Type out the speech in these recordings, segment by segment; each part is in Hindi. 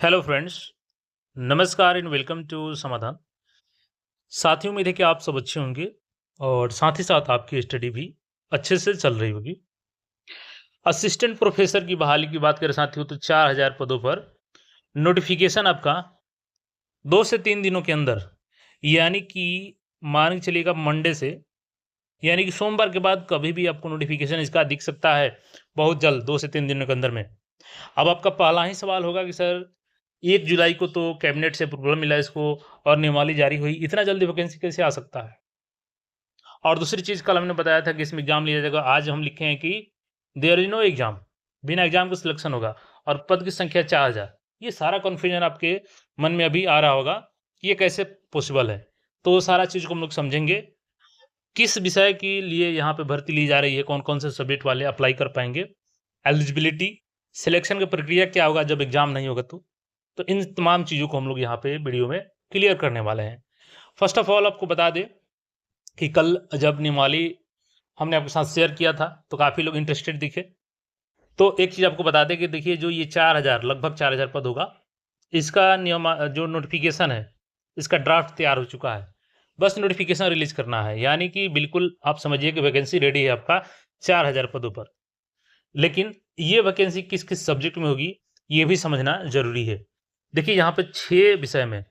हेलो फ्रेंड्स, नमस्कार एंड वेलकम टू समाधान। साथियों, उम्मीद है कि आप सब अच्छे होंगे और साथ ही साथ आपकी स्टडी भी अच्छे से चल रही होगी। असिस्टेंट प्रोफेसर की बहाली की बात करें साथियों तो 4000 पदों पर नोटिफिकेशन आपका 2 से 3 दिनों के अंदर यानी कि मान के चलिएगा मंडे से यानी कि सोमवार के बाद कभी भी आपको नोटिफिकेशन इसका दिख सकता है बहुत जल्द 2 से 3 दिनों के अंदर में। अब आपका पहला ही सवाल होगा कि सर 1 जुलाई को तो कैबिनेट से अप्रूवल मिला इसको और नियमावली जारी हुई, इतना जल्दी वैकेंसी कैसे आ सकता है? और दूसरी चीज़ कल हमने बताया था कि इसमें एग्ज़ाम लिया जाएगा, आज हम लिखे हैं कि देयर इज़ नो एग्ज़ाम, बिना एग्ज़ाम के सिलेक्शन होगा और पद की संख्या 4000। ये सारा कन्फ्यूज़न आपके मन में अभी आ रहा होगा कि ये कैसे पॉसिबल है? तो सारा चीज़ को हम लोग समझेंगे, किस विषय के लिए यहाँ पे भर्ती ली जा रही है, कौन-कौन से सब्जेक्ट वाले अप्लाई कर पाएँगे, एलिजिबिलिटी, सिलेक्शन की प्रक्रिया क्या होगा जब एग्ज़ाम नहीं होगा तो? तो इन तमाम चीज़ों को हम लोग यहाँ पे वीडियो में क्लियर करने वाले हैं। फर्स्ट ऑफ ऑल आपको बता दें कि कल जब नियमावली हमने आपके साथ शेयर किया था, तो काफ़ी लोग इंटरेस्टेड दिखे। तो एक चीज़ आपको बता दें कि देखिए जो ये 4000 लगभग 4000 पद होगा, इसका जो नोटिफ़िकेशन है, इसका ड्राफ्ट तैयार हो चुका है। बस नोटिफ़िकेशन रिलीज़ करना है, यानी कि बिल्कुल आप समझिए कि वैकेंसी रेडी है आपका 4000 पदों पर। लेकिन ये वैकेंसी किस-किस सब्जेक्ट में होगी, ये भी समझना ज़रूरी है। देखिए यहाँ पे 6 विषय में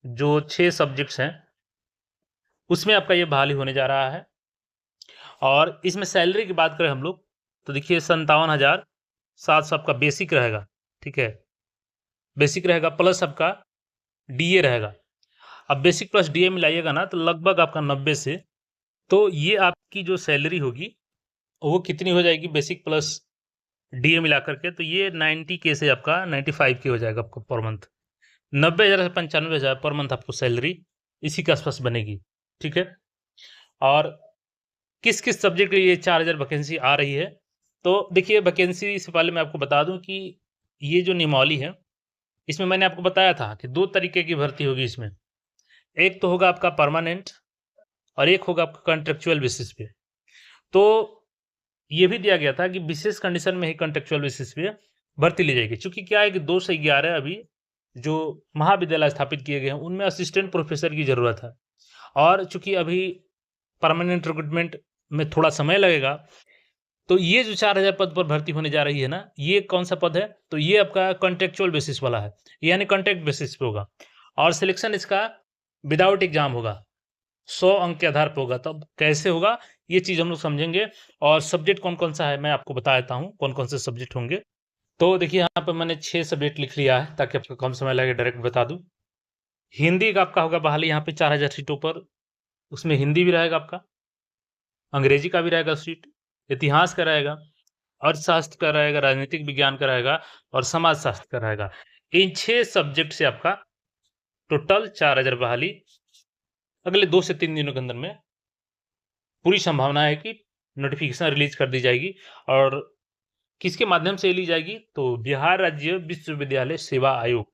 जो 6 सब्जेक्ट्स हैं, उसमें आपका ये बहाली होने जा रहा है और इसमें सैलरी की बात करें हम लोग, तो देखिए 57,700 आपका बेसिक रहेगा, ठीक है? बेसिक रहेगा प्लस आपका डीए रहेगा। अब बेसिक प्लस डीए मिलाइएगा ना तो लगभग आपका 90 से तो ये आपकी जो सैलरी होगी, वो कितनी हो जाएगी बेसिक प्लस डीए मिला कर के तो ये 90 के से आपका 95 के हो जाएगा आपको पर मंथ। 90,000 से 95,000 पर मंथ आपको सैलरी इसी के आस-पास बनेगी, ठीक है? और किस-किस सब्जेक्ट के लिए 4000 वैकेंसी आ रही है? तो देखिए वैकेंसी से पहले मैं आपको बता दूँ कि ये जो नियमावली है, इसमें मैंने आपको बताया था कि 2 तरीके की भर्ती होगी इसमें। एक तो होगा आपका परमानेंट और एक होगा आपका कॉन्ट्रेक्चुअल बेसिस पे। तो ये भी दिया गया था कि विशेष कंडीशन में ही कॉन्ट्रेक्चुअल बेसिस पे भर्ती ली जाएगी। चूँकि क्या है कि 2 से 11 अभी जो महाविद्यालय स्थापित किए गए हैं, उनमें असिस्टेंट प्रोफ़ेसर की ज़रूरत है। और चूँकि अभी परमानेंट रिक्रूटमेंट में थोड़ा समय लगेगा, तो ये जो 4000 पद पर भर्ती होने जा रही है ना, ये कौन-सा पद है? तो ये आपका कॉन्ट्रेक्चुअल बेसिस वाला है, यानी कॉन्ट्रैक्ट बेसिस पे होगा और सिलेक्शन इसका विदाउट एग्ज़ाम होगा, 100 अंक के आधार पे होगा। तब कैसे होगा? ये चीज़ हम लोग समझेंगे और सब्जेक्ट कौन-कौन सा है, मैं आपको बता देता हूँ, कौन-कौन से सब्जेक्ट होंगे। तो देखिए यहाँ पे मैंने 6 सब्जेक्ट लिख लिया है, ताकि आपको कम समय लगे, डायरेक्ट बता दूँ। हिंदी का आपका होगा बहाली यहाँ पे 4000 सीटों पर, उसमें हिंदी भी रहेगा आपका, अंग्रेजी का भी रहेगा सीट, इतिहास का रहेगा, अर्थशास्त्र का रहेगा, राजनीतिक विज्ञान का रहेगा और समाज शास्त्र का रहेगा। इन 6 सब्जेक्ट से आपका टोटल 4000 बहाली अगले 2 से 3 दिनों के अंदर में पूरी संभावना है कि नोटिफ़िकेशन रिलीज़ कर दी जाएगी और किसके माध्यम से ली जाएगी? तो बिहार राज्य विश्वविद्यालय सेवा आयोग,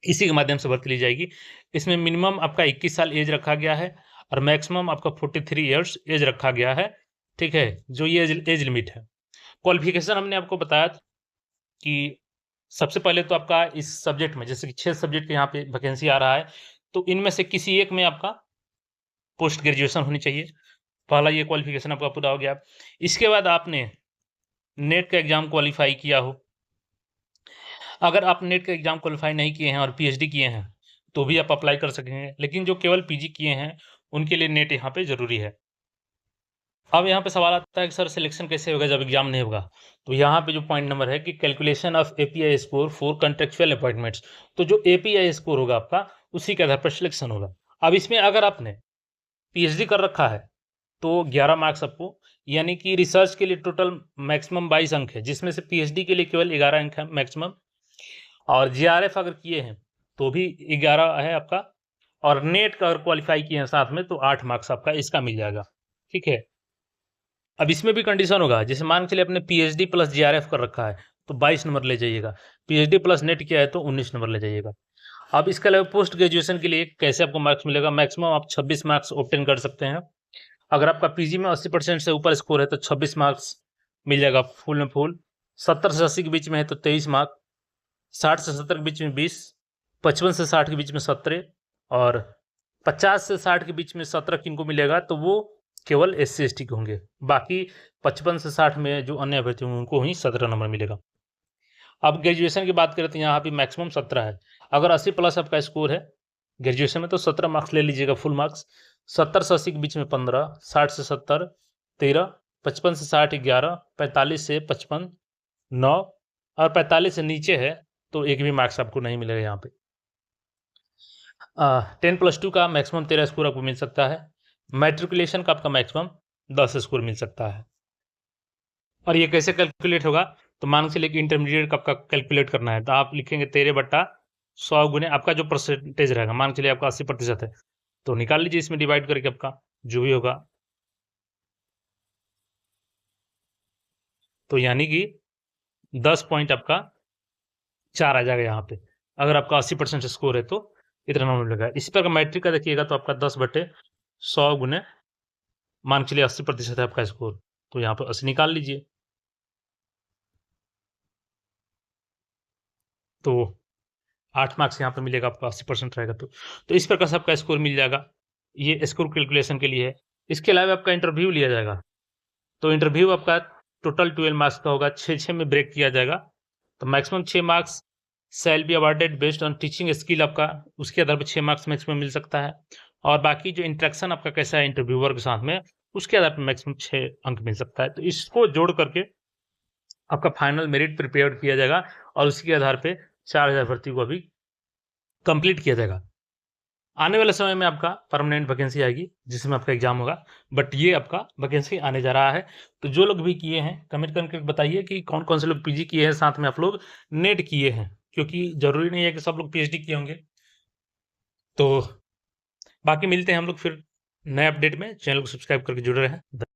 इसी के माध्यम से भर्ती ली जाएगी। इसमें मिनिमम आपका 21 साल एज रखा गया है और मैक्सिमम आपका 43 इयर्स एज रखा गया है, ठीक है? जो ये एज लिमिट है। क्वालिफ़िकेशन हमने आपको बताया था कि सबसे पहले तो आपका इस सब्जेक्ट में जैसे कि 6 सब्जेक्ट के यहाँ पे वैकेंसी आ रहा है, तो इनमें से किसी एक में आपका पोस्ट ग्रेजुएशन होनी चाहिए। पहला ये क्वालिफ़िकेशन आपका पूरा हो गया। इसके बाद आपने नेट का एग्ज़ाम क्वालीफ़ाई किया हो। अगर आप नेट का एग्ज़ाम क्वालीफ़ाई नहीं किए हैं और पीएचडी किए हैं, तो भी आप अप्लाई कर सकेंगे। लेकिन जो केवल पीजी किए हैं, उनके लिए नेट यहाँ पे ज़रूरी है। अब यहाँ पे सवाल आता है कि सर सिलेक्शन कैसे होगा जब एग्ज़ाम नहीं होगा? तो यहाँ पे जो पॉइंट नंबर है कि calculation of API score for contractual appointments. तो जो एपीआई स्कोर होगा आपका, उसी के आधार पर सिलेक्शन होगा। अब इसमें अगर आपने पीएचडी कर रखा है, तो 11 मार्क्स आपको यानी कि रिसर्च के लिए टोटल मैक्सिमम 22 अंक है, जिसमें से पीएचडी के लिए केवल 11 अंक है मैक्सिमम और जेआरएफ अगर किए हैं, तो भी 11 है आपका और नेट का अगर क्वालीफाई किए हैं साथ में, तो 8 मार्क्स आपका इसका मिल जाएगा, ठीक है? अब इसमें भी कंडीशन होगा, जैसे मान के चलिए आपने पीएचडी प्लस जेआरएफ कर रखा है, तो 22 नंबर ले जाइएगा। पीएचडी प्लस नेट किया है, तो 19 नंबर ले जाइएगा। अब इसके अलावा पोस्ट ग्रेजुएशन के लिए कैसे आपको मार्क्स मिलेगा? मैक्सिमम आप 26 मार्क्स ऑब्टेन कर सकते हैं। अगर आपका पीजी में 80% से ऊपर स्कोर है, तो 26 मार्क्स मिल जाएगा फुल में फुल। 70 से 80 के बीच में है, तो 23 मार्क 60 से 70 के बीच में 20, 55 से 60 के बीच में 17 और 50 से 60 के बीच में 17 किनको मिलेगा तो वो केवल SC/ST के होंगे। बाकी 55 से 60 में जो अन्य अभ्यर्थी होंगे उनको ही 17 नंबर मिलेगा। अब ग्रेजुएशन की बात करें तो यहाँ पे मैक्सिमम 17 है। अगर 80 प्लस आपका स्कोर है ग्रेजुएशन में तो 17 मार्क्स ले लीजिएगा फुल मार्क्स। 70 से 80 के बीच में 15, 60 से 70 13, 55 से 60 11, 45 से 55 9 और 45 से नीचे है तो एक भी मार्क्स आपको नहीं मिलेगा यहाँ पे। 10+2 का मैक्सिमम 13 स्कोर आपको मिल सकता है। मैट्रिकुलेशन का आपका मैक्सिमम 10 स्कोर मिल सकता है। और ये कैसे कैलकुलेट होगा तो मान के चलिए कि इंटरमीडिएट का आपका कैलकुलेट करना है तो आप लिखेंगे 13/100 गुने आपका जो परसेंटेज रहेगा, मान के चलिए आपका 80% है तो निकाल लीजिए इसमें डिवाइड करके आपका जो भी होगा। तो यानी कि 10 पॉइंट आपका 4 आ जाएगा यहाँ पे। अगर आपका 80% स्कोर है तो इतना नंबर मिलेगा। इसी प्रकार मैट्रिक का देखिएगा तो आपका 10/100 गुने मान के चलिए 80% है आपका स्कोर तो यहाँ पर 80 निकाल लीजिए। तो 8 मार्क्स यहाँ पे मिलेगा आपका 80% रहेगा तो इस प्रकार से आपका स्कोर मिल जाएगा। ये स्कोर कैलकुलेशन के लिए है। इसके अलावा आपका इंटरव्यू लिया जाएगा तो इंटरव्यू आपका टोटल 12 मार्क्स का होगा, 6 में ब्रेक किया जाएगा तो maximum 6 marks shall be awarded based on teaching skill आपका उसके आधार पर 6 मार्क्स मैक्सिमम मिल सकता है और बाकी जो इंटरेक्शन आपका कैसा है इंटरव्यूअर के साथ में उसके आधार पर मैक्सिमम 6 अंक मिल सकता है। तो इसको जोड़ करके आपका फाइनल मेरिट प्रिपेयर किया जाएगा और उसी के आधार पे 4000 भर्ती को अभी कंप्लीट किया जाएगा। आने वाले समय में आपका परमानेंट वैकेंसी आएगी जिसमें आपका एग्जाम होगा, बट ये आपका वैकेंसी आने जा रहा है। तो जो लोग भी किए हैं कमेंट करके बताइए कि कौन कौन से लोग पीजी किए हैं, साथ में आप लोग नेट किए हैं, क्योंकि जरूरी नहीं है कि सब लोग पीएचडी किए होंगे। तो बाकी मिलते हैं हम लोग फिर नए अपडेट में। चैनल को सब्सक्राइब करके जुड़े रहें।